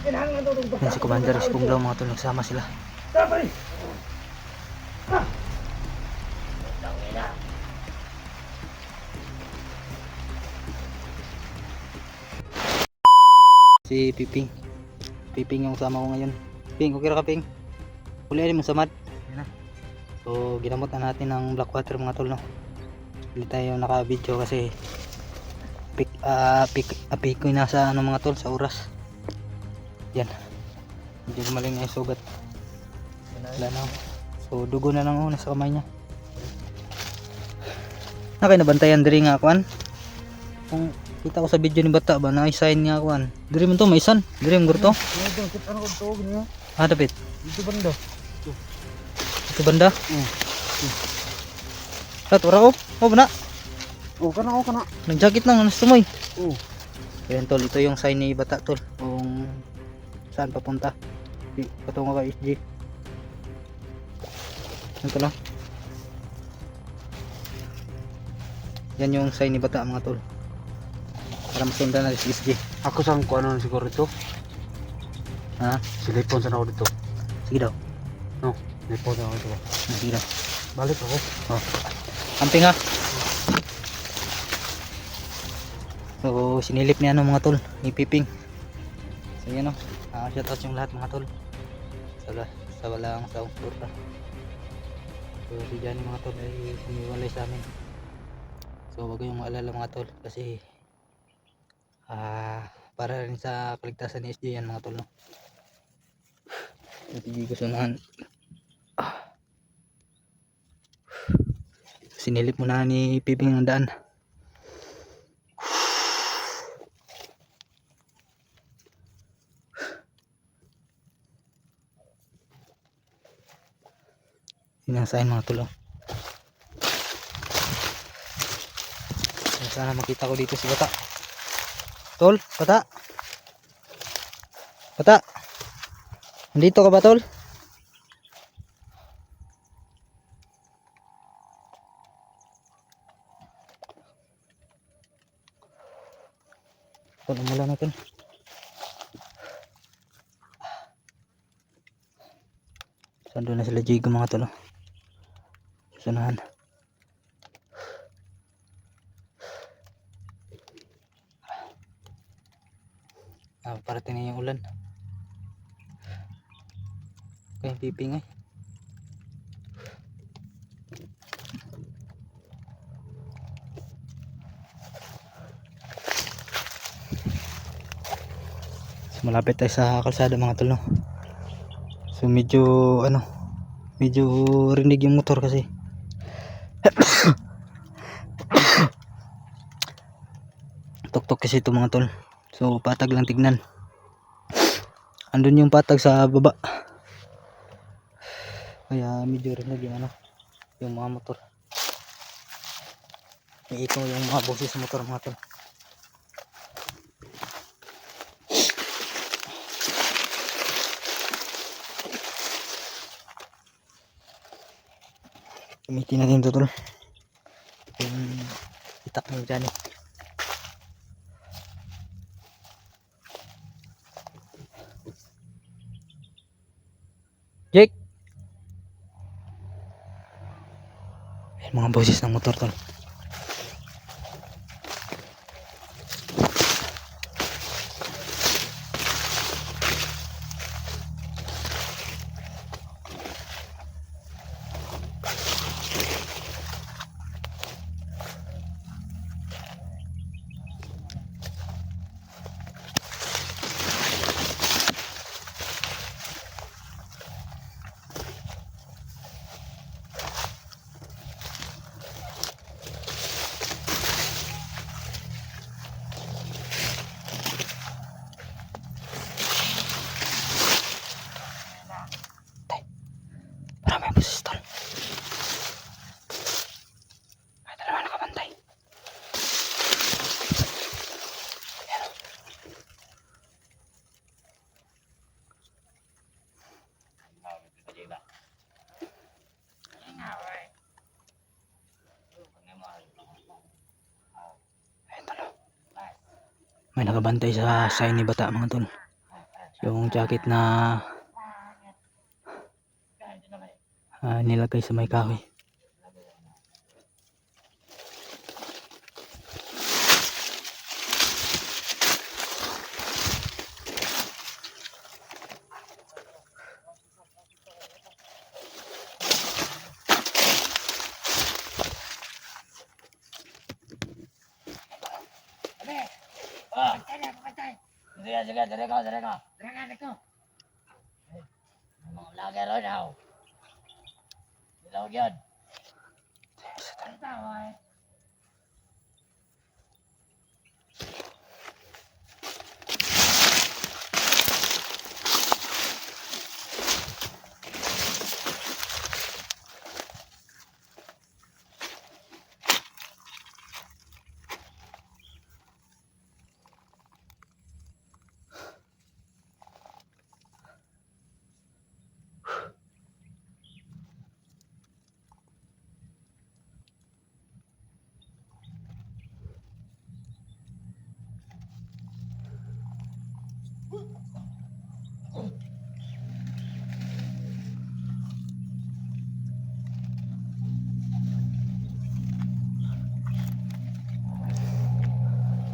Yan si Commander si Kunglaw mga tol, nagsama sila. Si Piping. Piping yung sama ko ngayon. Ping, okay ra ka Ping? Huli mo samad. Yan na. So ginamot na natin ng Blackwater mga tol, no. Hindi tayo naka-video kasi pikoy na sa ano mga tol, sa oras. Yan. Hindi gumaling na yung sugat. Wala na. So dugo na lang nasa kamay niya. Nakay nabantayan diri nga kuan. Kung kita ko sa video ni bata ba na sign nga kuan. Diri man to may isan. Diri mo gurto. Ano ko to niya? Ah, dapat. Dito banda. Ito banda? Tat ora ko. Oh bana. Oh kana. Nag-jacket nang ano sumoy. Oh. Ayan tol, ito yung sign ni bata tol. Kung saan papunta. Patungo ka SG. Ito na. Yan yung sign ni bata mga tol. Para masundan na si SG. Ako sang ko ano siguro dito. Ha? Silipon sa ako dito. Sige daw. No, silipon sa ako dito. Sige daw. Balik ako. Oh. Amping ha. So sinilip niya mga tol ni Piping. So yan o. Shout out yung lahat mga tol. Sa walang sa suporta. So si Johnny mga tol ay sumiwalay sa amin. So wag kayong maalala mga tol kasi para rin sa kaligtasan ni SJ yan mga tol, no? Hindi ko sunahan. Sinilip muna ni Piping ang daan. Yun ang sign mga tol, oh. Sana makita ko dito si bata. Tol, bata. Bata. Nandito ka ba tol? Tol, umula natin. Saan doon na sila Jigo mga tol, oh. Susunahan. Parating na yung ulan. Okay, Piping eh. So, malapit tayo sa kalsada mga tol, no? So medyo medyo rinig yung motor kasi tuktok kasi ito mga tol. So patag lang tignan. Andun yung patag sa baba. Kaya medyo rinig yung mga motor. May ito yung mga boses sa motor mga tol. Gamitin natin ito tol. Yung itak mo dyan eh. Jake! Ayan mga boses ng motor tol. Marami boses tol. May dalawa nakabantay. Ayan. Ayan tol. May nakabantay sa sign ni bata mga tol. Yung jacket na nilagay sa may kahoy. Sige, dire ko. Dire ko. Mga vlogger ron daw. Dilaw yun. Ano tao eh?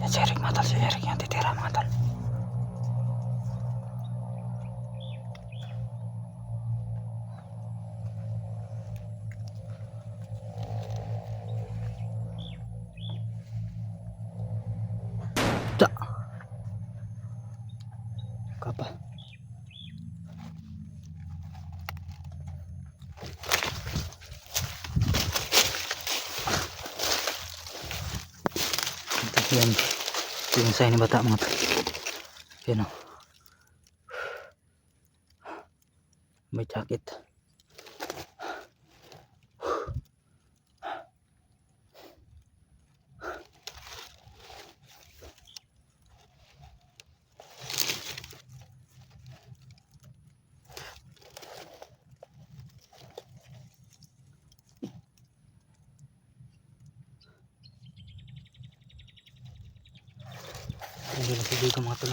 Yan si Eric mga tol, si Eric yung titira mga tol. Kapa. Yan. Ito yung sign ni bata mga tol. Yan o. May jacket. Hindi na sige ko mga tol.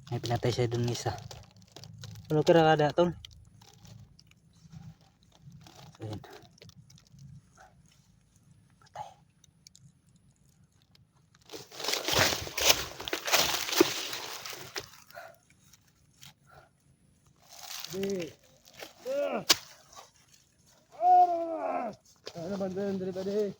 May pinatay siya dun isa. Ano kira kada tol? So yan. Patay. Ano ba din dali?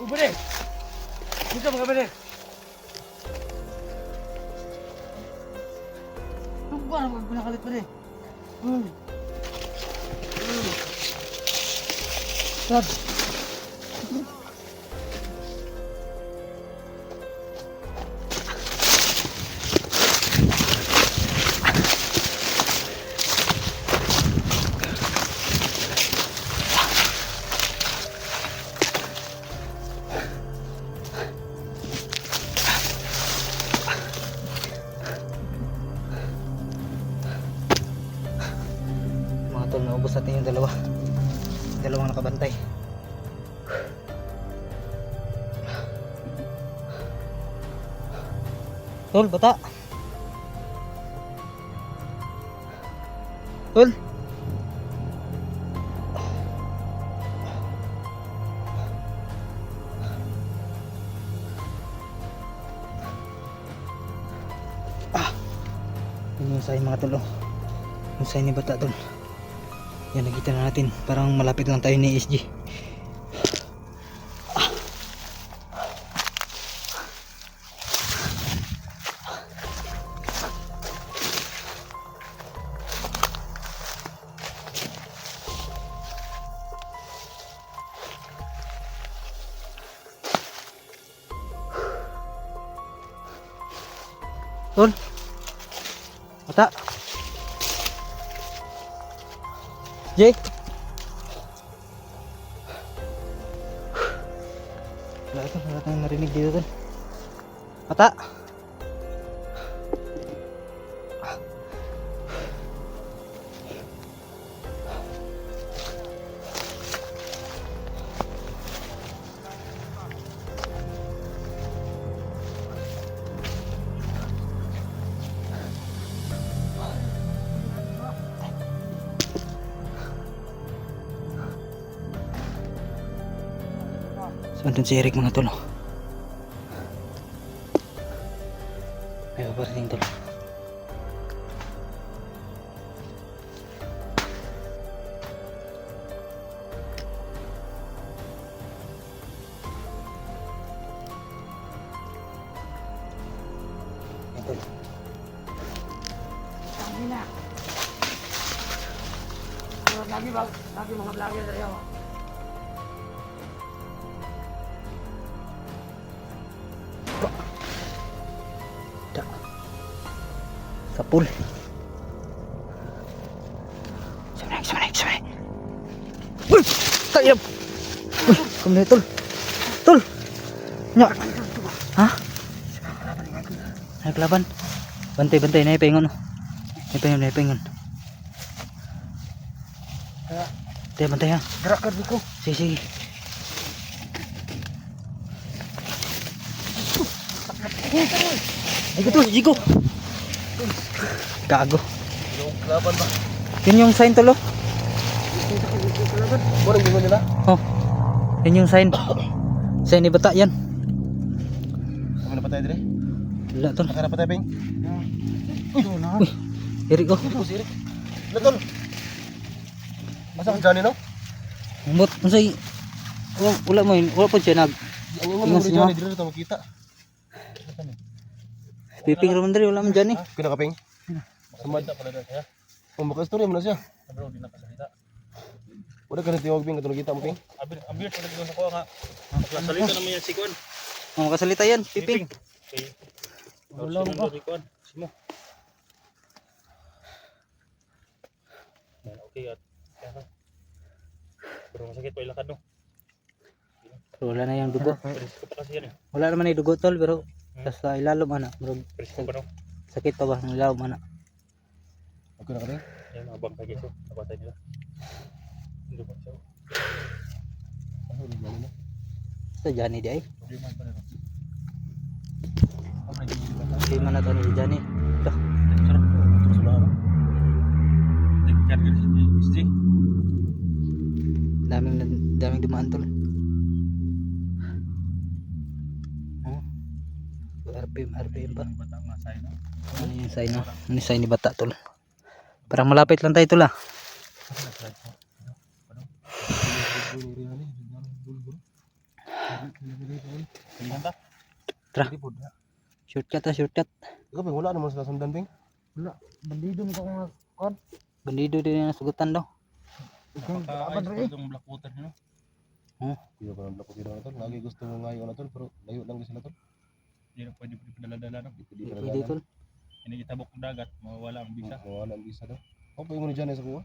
Budi! Buka mga budi! Tunggu lah guna kalit budi! Stop! Mga tol, naubos natin yung dalawang nakabantay. Tol, bata. Tol. Yun yung sign mga tol, oh. Yung sign ni bata tol. Yan, nakita na natin. Parang malapit lang tayo ni SG. Tol. Mata. Jake. Wala tayong narinig dito, Tol. Mata. So, andun si Eric mga tol. May paparating tol. Ayan, tol. Sabi na. Lagi mga vlogger tayo. Da. Sa pool. Sumanay. Uy! Tayo! Uy! Kumulay, tol. Tol! Nya! Ha? Naglaban. Bantay, naipaingon. Naipaingon. Bantay ha. Gerakkan ko. Sige. Ay, ito, Jigo. Gago. Laban ba? Yun yung sign, tol, oh. Borong gimana nila? Oh. Yun yung sign. Sign ni bata yan. Kami na patay dire? Wala, tol. Nakara patay ping? Uy, Uy, Eric, oh. ko si Eric. Latol. Masa ka dyan no? Umot, unsay. Wala mo yun. Wala po siya nag. Ang ingon Ingon mo siya. dyan, dire ta makita. Piping raman dali, wala man dyan eh. Kina ka ping? Sumad pala na siya. Kung baka story mo na siya. Bro, di na kasalita. Wala ka na tiyawag ping katulog kita mo ping. Abir pala dito sa ko nga. Magkasalita naman yan si Kuan. Oh, makasalita yan, piping. Okay. Wala mo ba? Si Kuan. Simo. Okay at. Pero masakit pa ilakad no. Pero wala na yung dugo. Presko pa kasi yan eh. Wala naman yung dugo, tol, pero sa ilalom, ana. Bro, Presko pa no. sakit pa ba? Ang ilalom, ana. Okay na ka ping? Yan mga bangka geso. Napatay nila. Hindi ba siya? Ano rin gano'n na? Sa Johnny di ay. Problema pa na. Lima na to ni Johnny. Ito. Sarap. Sulaan. Tingkat si SG. Daming dumaan, tol. Oh. RPM pa. Bata nga sa ino. Ano yung sign, no? Ano yung sign ni bata, tol? Parang malapit lang tayo, tol, ah. Tara. Shortcut. Ikaw ping, wala naman sila sundan ping. Wala. Bandido mo ka kon. Bandido din yung sugutan daw. Apa rin yung black water no? Hindi ko naman ko sila na tol. Lagi gusto mo ngayon na tol, pero layo lang sila tol. Hindi na pwede padala-dala no. Hindi Pwede, tol. Hindi itabok ng dagat, mawawala ang bisa. Mawala ang bisa daw. Ako pa yung muna dyan sa kuha.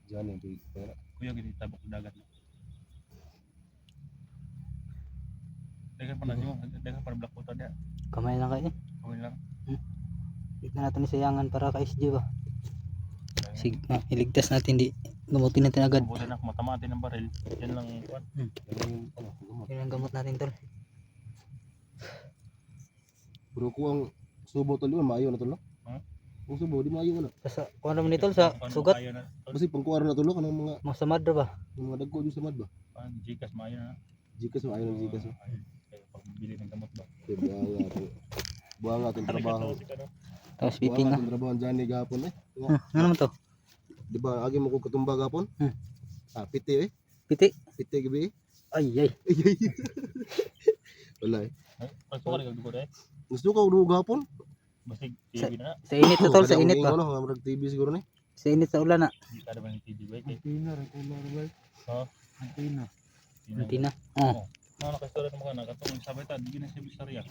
Dyan yung pwede. Kuya gini itabok ng dagat. Dagan pa na nyo, dagan para black water niya. Kamay lang kayo. Kawin lang. Tignan natin sayangan para kay SG ba. Iligtas natin, di gamutin natin agad. Mabuti na kung matama natin ng baril. Yan lang kuan. Yan yung ano, gumot. Yan ang gamot natin, tol. Bro ko ang subo tol yun, maayo na tol no? Ha? Kung subo, di maayo na. Sa kuha naman ni tol, sa sugat. Basi pangkuwaro na tol no, kanang Mga sa madra ba? mga dagko dito sa mad ba? Jikas maayo na. Jikas mo, ayaw ng jikas mo. Kaya pagbili ng gamot ba? Kaya buhanga itong trabaho. Tapos piping, Buhanga ah. itong trabaho dyan ni gapon eh. Ano naman to? di ba agi mo ko katumba gapon? Hmm. Piti Piti. Piti gabi. Ay. Wala eh. Pagko ka nagdugo dai. Gusto ka ulo gapon? Basig TV na. Sa init na tol, sa init ba? Ano, nga TV siguro ni. Sa init sa ulan na. Di ka naman TV ba kay. Ha? Antina. Oh. Ano ka istorya mo kana katong sabay ta di na siya bisarya.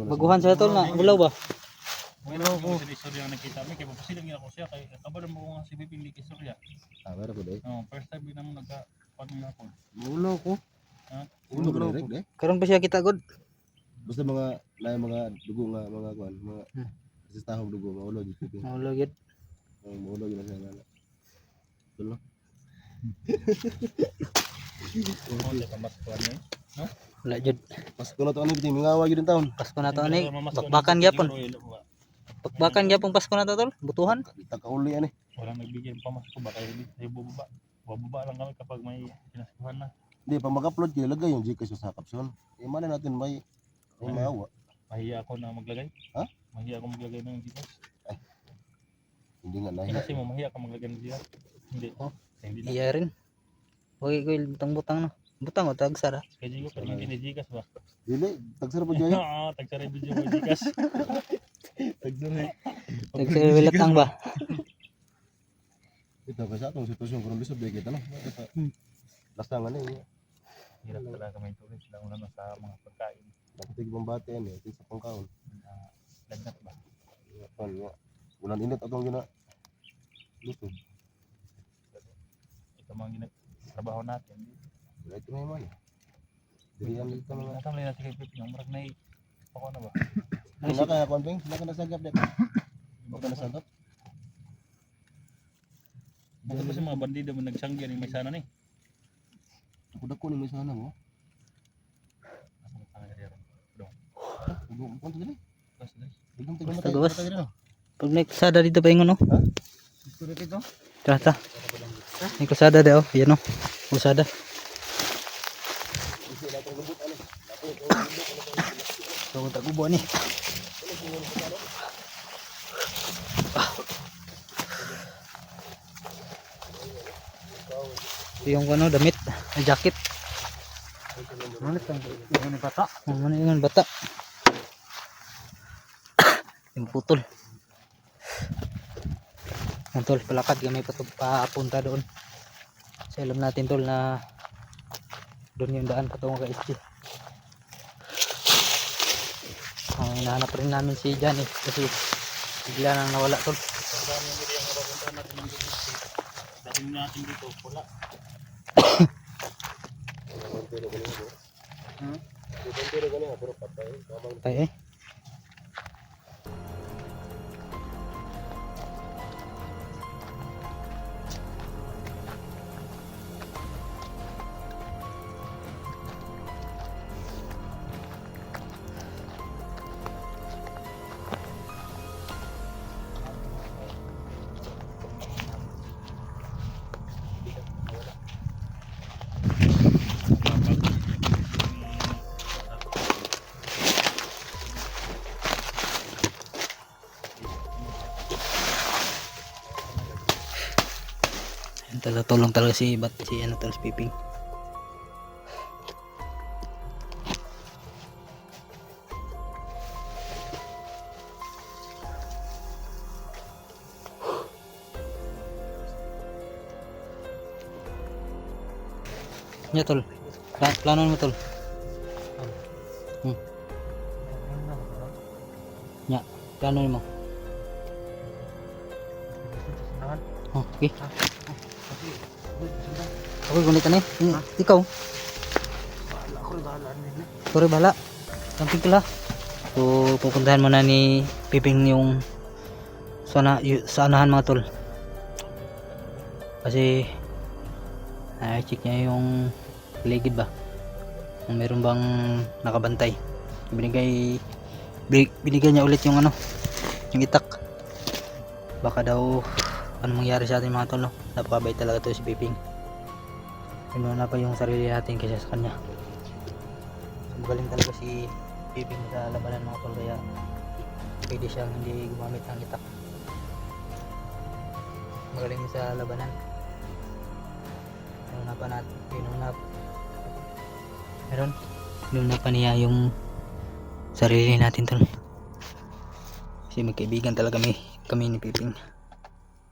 Baguhan sa tol na ulaw ba? Wala ko sa istorya nga nakita mi kay papasilang ako siya kay kabalan mo ko nga si Piping di istorya. Meron ko dai. First time binang nagka pagna ko. Ulo ko. Ha? Ulo ko direct eh. Karon pa siya kita god. Basta mga dugo nga mga kuan, mga sistahog dugo, maulo gyud Piping. Ulo gid. Maulo gyud na siya nga. Tulo. Mo sa kamaskuan ni. No? Wala jud. Pasko na to ani Piping, mingawa gyud taon. Pasko na to ani. Bakbakan gyapon. Bakbakan gyapon Pasko na to tol. Butuhan. Kita ka uli ani. Walang nagbigay ng pamasko ba kay hindi bubaba. Bababa lang kami kapag may pinaskuhan na. Hindi pa mag-upload kayo, lagay yung Gcash sa caption. Imana natin may maawa. Mahiya ako na maglagay. Ha? Mahiya ako maglagay ng Gcash. Hindi nga Eh, nahiya. kasi mo mahiya ka maglagay ng Gcash. Hindi. Oh. Hindi na. Iya rin. Okay ko butang-butang no. Butang o tag sara. Kaya Jigo ka hindi na Gcash ba? Dili, tagsara po dyan. Oo, tagsara video mo Gcash. Tagsara. Tag sa wilatang ba? Ito kasi atong sitwasyon kung bisod bigay kita no. Lastangan na yun. Hirap talaga may tulis lang na sa mga pagkain. Nakitig pambate yan eh, sa pangkaon. Lagnat ba? Ulan init atong gina. Luto. Ito mga trabaho natin. Wala ito may man. Dili yan dito mga. Natamlay natin kay Pipi. Ang marag na ako na ba? Sila kaya konting, sila ka nasagap dito. Huwag ka nasagap. Mga ba sa mga bandido mo nagsangyan yung may sana ni? Ako dako ni may sana mo. Asa ang pangalan niya ron? Huwag mo konti dili. Basta dahil. Huwag mo tignan Basta gawas. matay. Pag may kusada dito pa ingon no. Gusto rin ito? Trata. May kusada daw. Yan no. Kusada. So tak kubo ni. Ito yung ano damit, jacket. Ano yung bata? Ano yung bata? Yung putol. Ang tol, palakad kami papunta doon. Kasi alam natin tol na doon yung daan patungo kay SG. Hinahanap rin namin si Jan eh, kasi bigla nang nawala tol. Dahil yung video ang mapapunta natin ng dito. Dahil natin dito, wala. Patay eh. Tulong talaga si ano tol si Piping. Ya tol. Plano mo tol. Ya, plano mo. Oh, okay. Ako gunit ani. Ikaw. Sorry bala. Camping pala. So pupuntahan muna ni Piping yung sanahan mga tol. Kasi check niya yung ligid ba. Kung meron bang nakabantay. Binigay niya ulit yung ano, yung itak. Baka daw ano mangyari sa ating mga tol no. Napakabait talaga to si Piping. Pinuna pa yung sarili natin kaysa sa kanya. So, magaling talaga si Piping sa labanan mga tol, kaya pwede siyang hindi gumamit ng itak. magaling sa labanan. Inuna pa niya yung sarili natin tol. Kasi magkaibigan talaga kami ni Piping.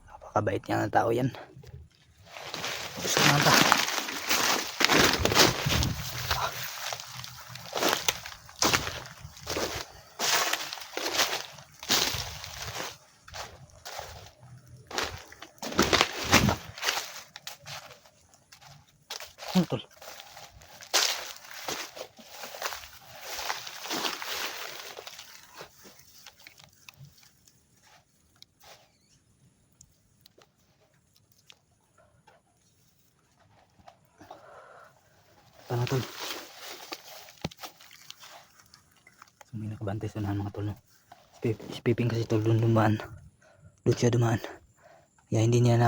Napakabait niya ng tao yan. Gusto nata. Ano tol? Ano tol? So, may nakabantay sa unahan mga tol, no? Si Piping kasi tol doon dumaan. Doon siya dumaan. Kaya hindi niya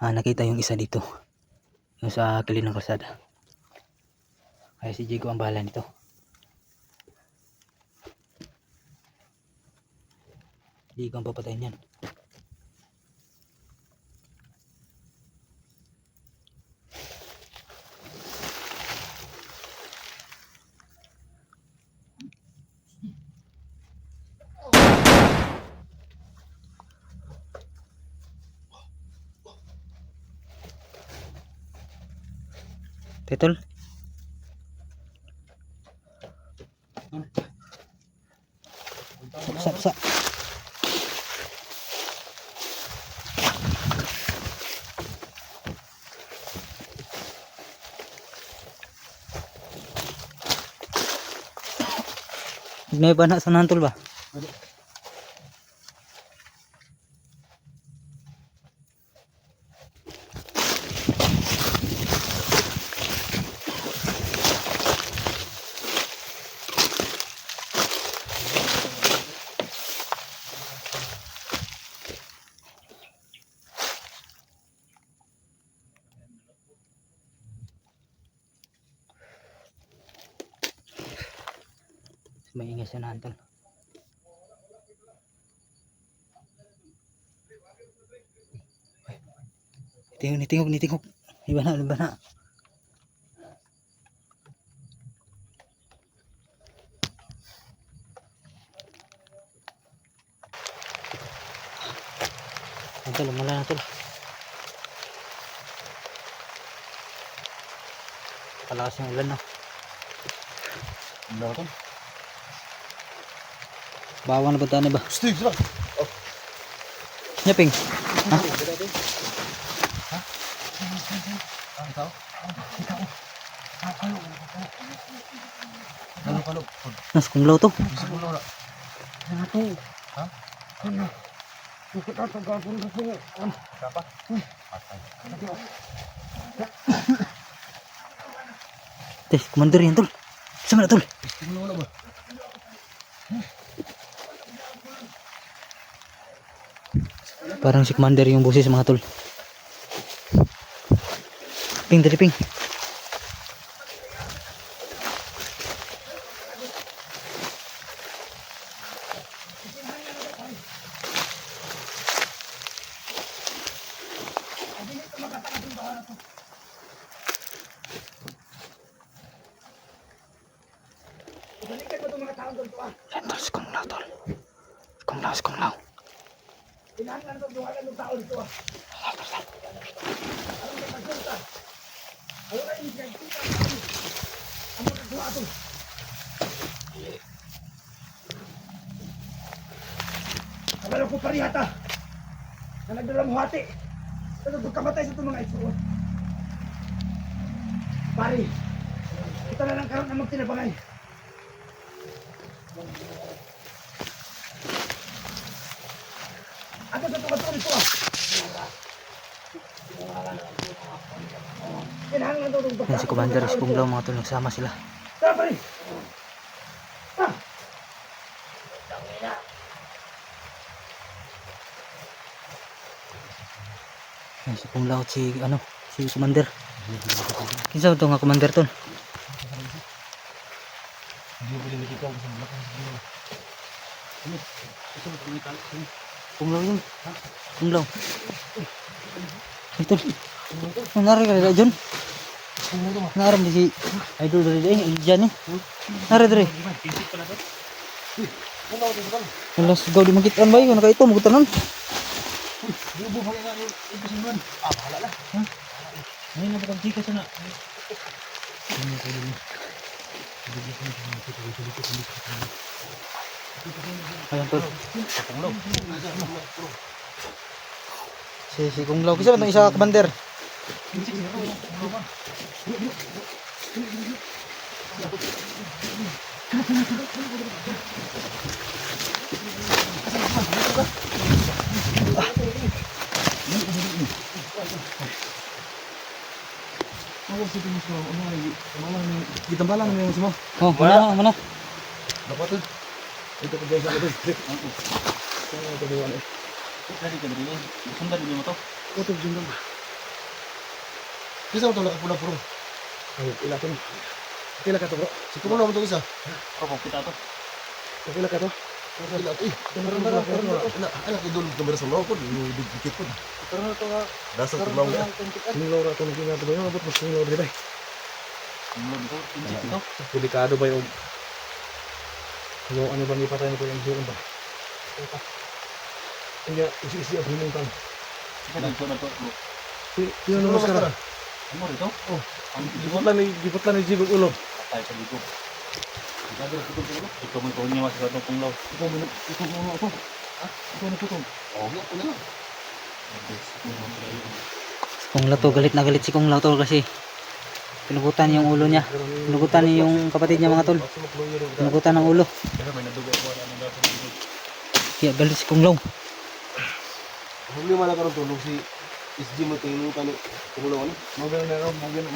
nakita yung isa dito. Yung sa kilid ng kalsada. Kaya si Jigo ang bahala nito. Jigo ang papatayin yan. Tetol? Sa. May ba na sa nantol ba? Maingay sa nantol. Tingog. Iba na. Nantol, mula na tol. Palakas yung ulan, no? Ano tol? Bawang na puntaan ba? Steve, sila. Nyaping. Ha? Ikaw? Kalo. Nas kumlaw to. Bisa mo na. Ha? Berapa? Teh, komander yan tol. Sama na tol. Wala ba? Parang si commander yung boses mga tol. Ping, dari ping. Yan tol, si Kunglaw tol. Si Kunglaw. Kabalo ko parihata na nagdala mo hati. Pero pagkamatay sa itong mga ito. Pari, kita na lang karoon na magtinabangay. Ano sa tumatulong ito ah? Kailangan na doon. Yan si commander, si Kunglaw mga tol. Nagsama sila. Tara pari! Ah! Yan si Kunglaw at si commander. Kinsa ba ito nga commander tol? Hindi mo pwede makita ako sa belakang sa Kunglaw yun. Kunglaw. Ito. Nari ka rin dyan. Naram di si idol dari deh dyan eh. Nari dari. Alas gaw di magitan ba yun? Naka ito magutanon. Bahala lah. Ngayon na ba ka sana? Ayan tol. Kunglaw. Si Kunglaw. Kisa ba itong isa kabander? Gitambalan mo yung semua. Oh, mana mana? Dapat tuh. Itu kerja sama tuh. Dari ka dari sundan din mo to. Itu jumlah. Bisa mo tolak pula bro. Ayo, ilatin. Kila ka to bro. Siguro na mo to isa. Ako kita to. Kila ka to. Kila to. Anak idol kamera sa law ko, dikit ko. Pero to nga Dasar tumaw na. Kunglaw ra to ng ginagawa mo, abot mas kunglaw diri bay. kunglaw dito. Pinsit ito. Delikado ba yung ano bang ipatay mo ko yung suron ba? Hindi, isi ang himuntan. Kita dito na to. Sino naman maskara? Ano dito? Oh, Ang gipot lang ni Jibog ulo. patay sa dito. Ito mo ko niya mas gatong kunglaw. Ito mo ako. Ito na putong. Oh, ko na lang. Kunglaw to, galit na galit si Kunglaw to kasi pinugutan yung ulo niya. Pinugutan niya yung kapatid niya mga tol. Pinugutan ng ulo. Pero may nadugo ko ano daw sa dito. Kaya galit si Kunglaw. Huli man ako tulong si SG mo tingin ka ni kunglaw ano? Magana na magana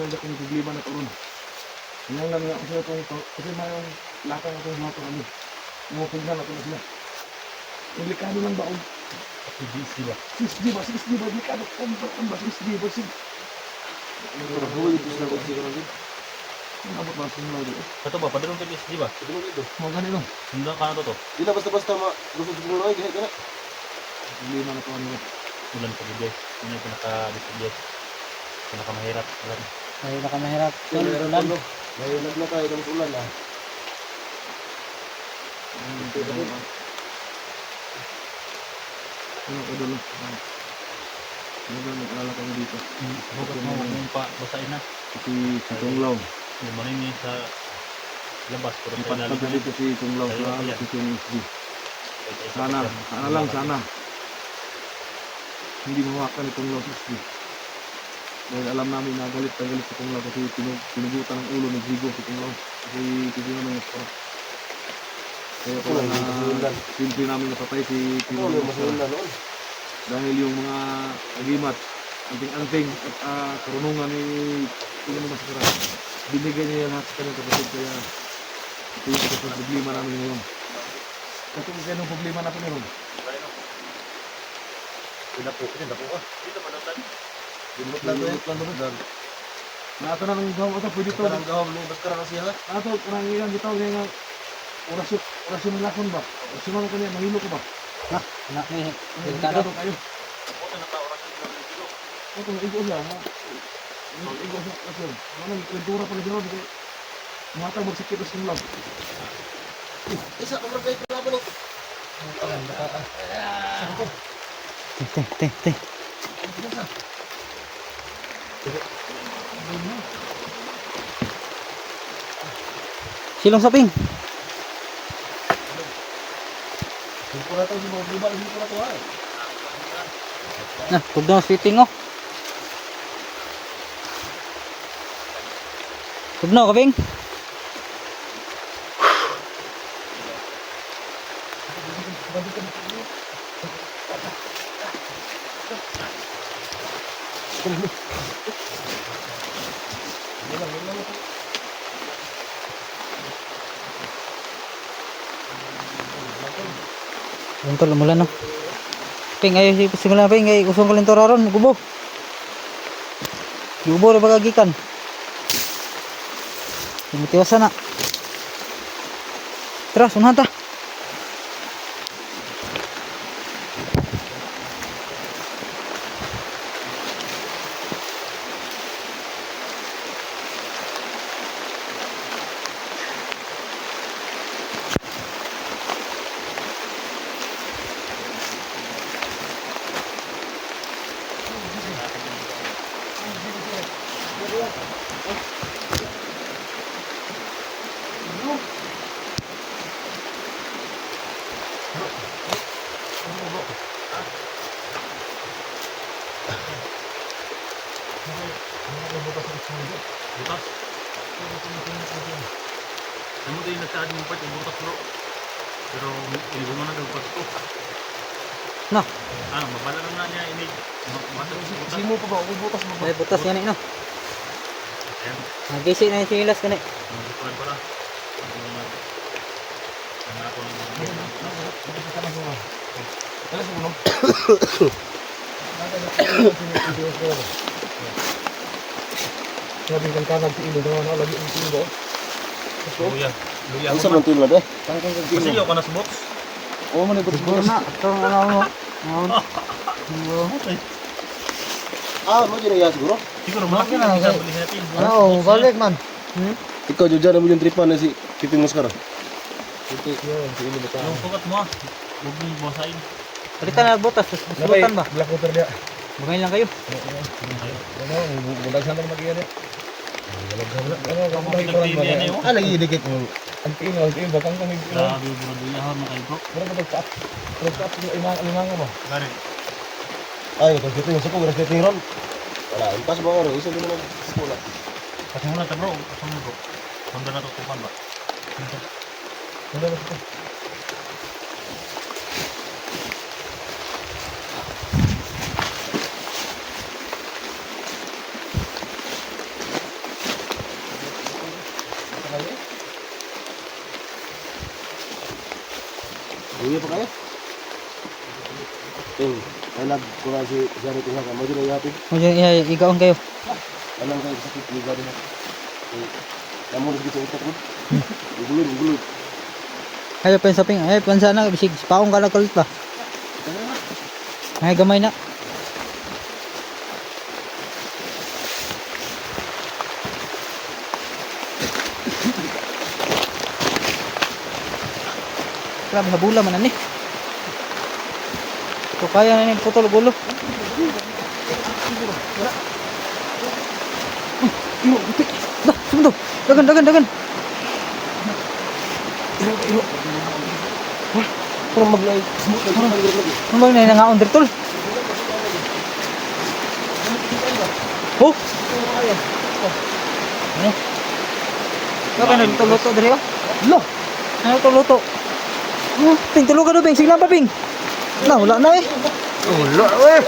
na kung problema na karon. Ngayon lang nga ako sa kasi mayong lakang ako mga karon. Mo tingnan ako na sila. Delikado lang ba? SG ba? SG ba delikado ba SG ba sig. Pero huli ito sila ko siguro din. Abot man kunglaw dito. Kato ba padulong kay SG ba? Dito dito. Magana no. Sundan ka na to. Dila basta-basta gusto ko kunglaw ay gana. Problema na to ano. Ulan pa gid. Ano yung pinaka-disability? Pinakamahirap. Ulan. Ay, baka mahirap. Tol, Ulan. ulan. May ulan tayo ng ulan ah. Ano ko doon? Ano ba nag-alala kami dito? Bukas mo kung pa basahin na. Si Kunglaw. Lumanin niya sa labas. Pero sa Ipatag ilalim. dito si Kunglaw sa Kitchen SG. Sana lang sana. Hindi mawakan ni Kunglaw sa SG. Dahil alam namin na galit si Kunglaw kasi pinugutan ng ulo ni Zigo si Kunglaw. Kasi Zigo naman yung sport. Kaya pala na simple namin napatay si Tino dahil yung mga agimat, anting-anting at karunungan ni Tino Mascara, binigay niya lahat sa kanyang kapatid. Kaya ito yung problema namin ngayon. Ito yung ganong problema natin ngayon. Pinapo ka. Dinlot lang doon. Nato na ng gawang ito, pwede ito. Ang gawang ni Mascara na siya. Nato, karang ilang bitaw ngayon orasyon ng lakon ba? Orasyon ng kanya, mahilo ko ba? Anak ni Delikado Delikado. kayo. Ako na naka-orasyon na rin dito. Ito, igo lang ha. Igo sa orasyon. Ano, kwentura pala siya. Matang magsakit sa lang. Isa, kamar kayo pala pa lang. Te. Silong saping. Kumpura to, si mga blibal, kumpura to ha. Nah, tugnaw fitting oh. Tugnaw kabing. Untuk lumulan no. Ping ayo si simulan ping ay usong kalintor aron gubo. Gubo ra bagagikan. Mutiwasan na. Tara, sunahan ta. Butas. Namun din nagkaan yung part, yung butas bro. Pero ilibuman na daw part ko. No, Mabala lang na niya ini. Butas. Simo pa ba? Butas mo ba? may butas yan no. Ayan. Nagisi na yung sinilas ka na. Butuan para. Ang ako lang. Alas mo no? Sabi kan kanag si ilo daw na lagi ang ilo. Luya. Luya. Ang sa man tilo de. Tangkang sa Kasi ilo. yo ka na sa box. Oh man ibut Na, ito ano mo. Mo jina ya siguro. Siguro malaki na isa bali natin. Oo, balik man. Ikaw jud mo yung tripan na si Piping Mascara. Yung sukat mo ah. Huwag mong basahin. Palitan na butas, susutan ba? Black water dia. Bagayin lang kayo. Ano, budag sa mag iyan. Lagi dikit mo. Ang tingin bakang kami. Grabe bro, duyahan na kayo bro. Pero magtaap. Magtaap imang mo. Gari. Ay, kung dito yung suko, respeto yung ron. Wala, impas ba ako? Isa din mo nag-sukula. Kasi muna ta bro. Kasi muna bro. Honda na tutukan ba? Wala na suko. Uwi pa kayo? Alag ko na si Jari tingnan ka. Mo din yapin. Mo igaon kayo. Alang kayo sakit ni Jari na. Kamu harus gitu utak pun. Gulur. Ayo pen saping, ayo pen sana bisig paong ka kulit ba. Ay gamay na. Grabe na bula man ani. So kaya na ni putol gulo. Dah, sundo. Dagan. Kurang maglay. Ano ba na nga under tol? Oh. Ano? Bakit nagluto diri ba? Lo. Ano to luto? Ping tulo ka do ping sigla pa ping. Na wala na eh. Wala eh.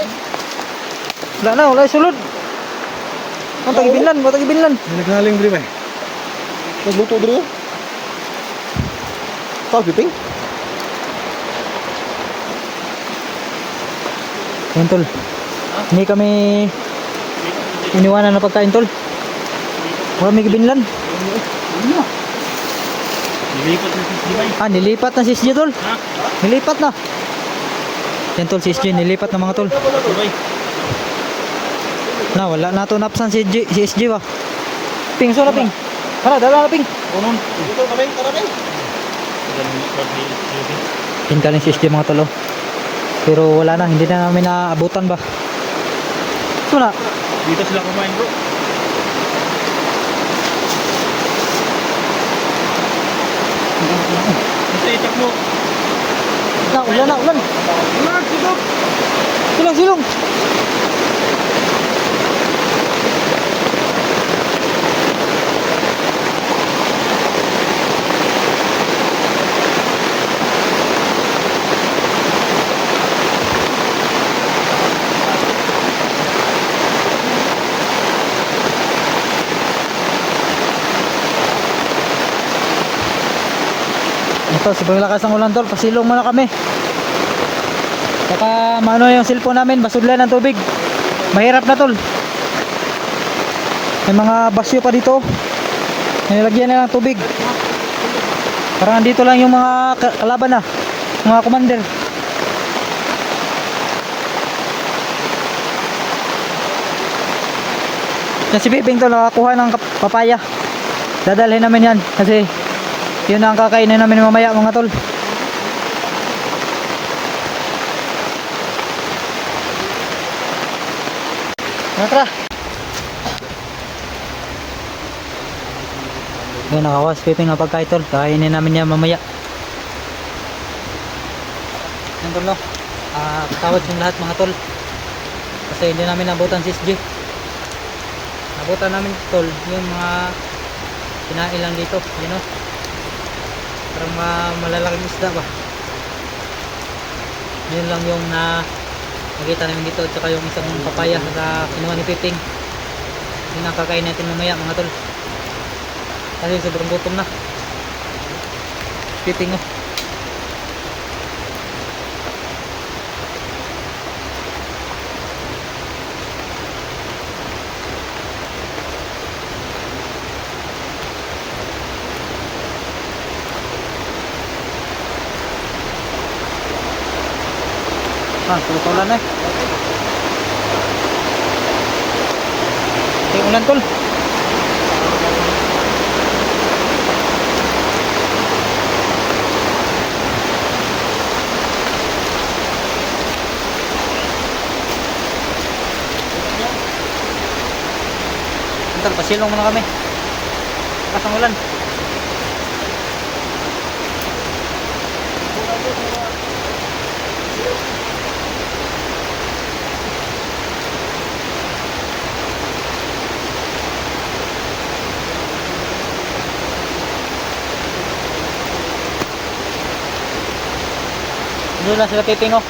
Wala sulod. Ang tagibinlan. Naghaling diri ba? Nagluto diri. Tol Piping. Yan tol. Hindi kami iniwanan na pagkain tol. Wala may gibinlan. Nilipat na si Sibay. Nilipat na si SJ tol. Ha? Nilipat na. Yan tol si SJ nilipat na mga tol. Sibay. Na wala na to napsan si SJ ba. Ping so na ping. Tara dala na ping. Unon. Dito kami, tara kami. Pinta rin si SJ mga tol. Oh. Pero wala na, hindi na namin naabutan ba. So na. Dito sila kumain bro. Kasi itak mo. Ulan. Silong. Ito, sobrang lakas ng ulan tol, pasilong muna kami. Saka maano yung cellphone namin, basudlan ng tubig. Mahirap na tol. May mga basyo pa dito. Nilagyan na ng tubig. Parang dito lang yung mga kalaban na, mga commander. Yan si Piping tol, nakakuha ng papaya. Dadalhin namin yan kasi yun ang kakainin namin mamaya mga tol. Tara. Yan nakawas Piping na pagkain tol. Kakainin namin yan mamaya. Yan tol no. Patawad yung lahat mga tol. Kasi hindi namin nabutan si SG. Nabutan namin tol yung mga kinain lang dito, you know. Parang malalaking isda ba. Yun lang yung nakita namin dito, at saka yung isang papaya na kinuha ni Piping. Yun ang kakain natin mamaya mga tol. Kasi sobrang gutom na. Piping oh. Tutulan eh. Yung ulan tol. Tol, pasilong muna kami. Lakas ang ulan. Doon na sila Piping oh.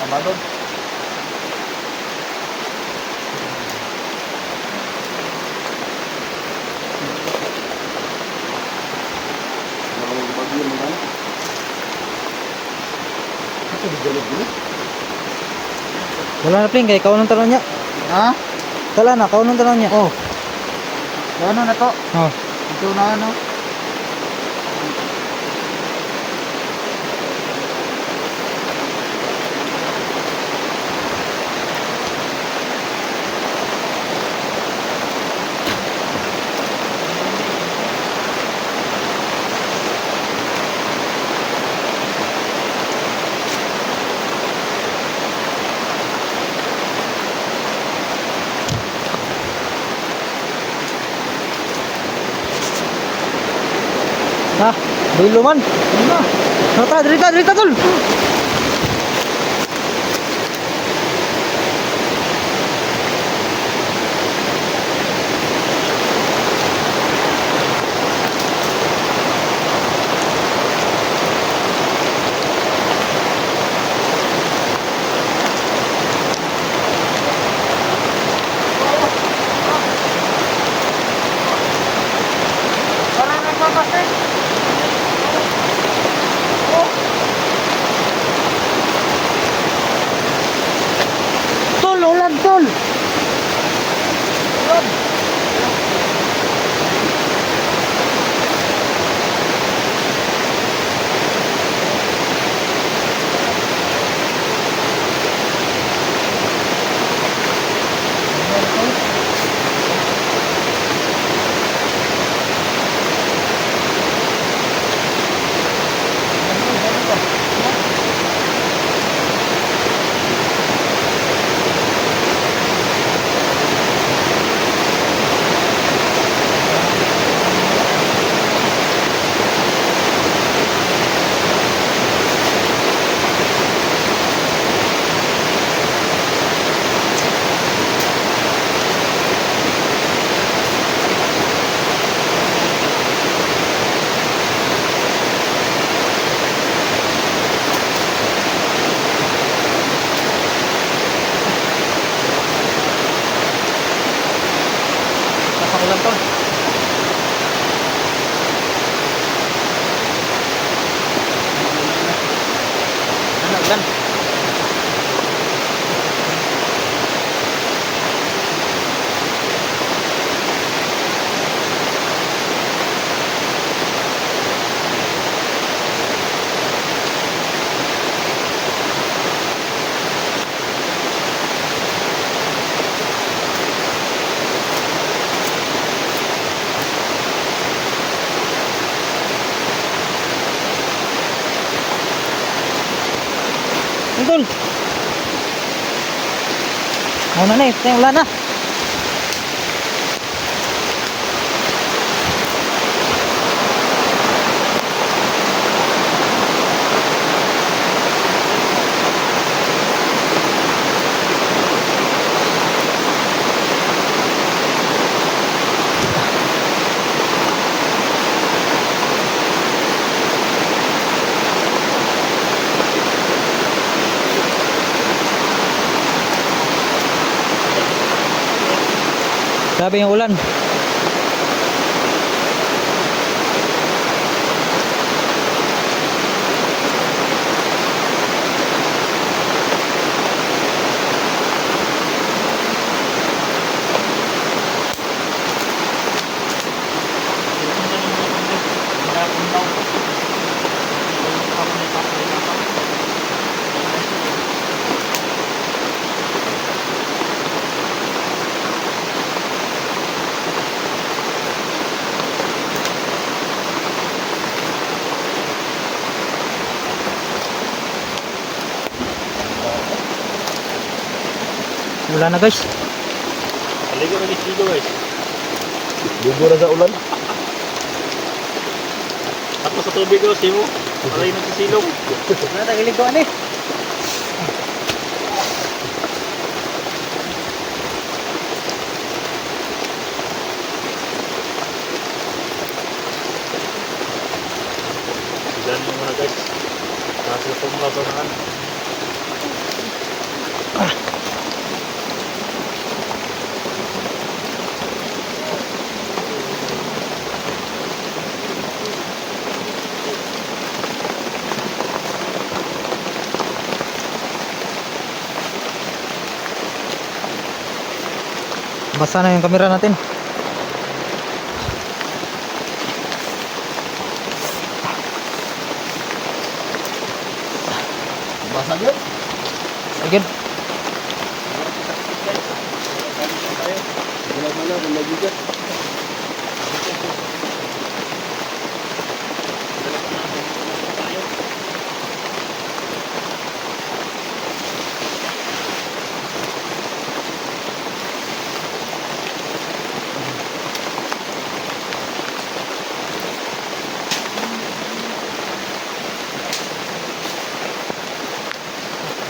Abadon. Wala na Pling, kay ikaw nang tanong niya. Ha? Wala na, ikaw nang tanong niya. Oh. Ano na to? Oh. Ito na ano? Ha, dulo man. Ano? Nata, dirita tol. Parang nagpapasay. Tol, ulan tol. Muna na eh, wala na. Grabe yung ulan. Wala na guys. Aligo lagi silo guys. Ligo na sa ulan. Ako sa tubig ko, simo. Alay nagsisilong. Wala tayong liguan eh. Diyan mo muna guys. Nasa itong lasonahan. Basa na yung kamera natin. Basag yun. Again. Wala, lagi dyan.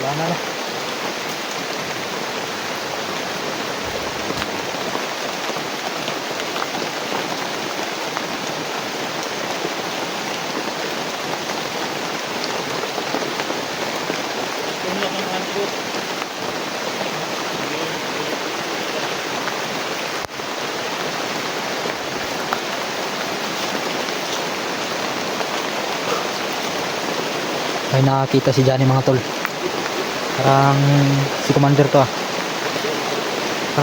Wala na. May nakakita si Johnny mga tol. Parang si Commander to ah.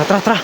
Tara.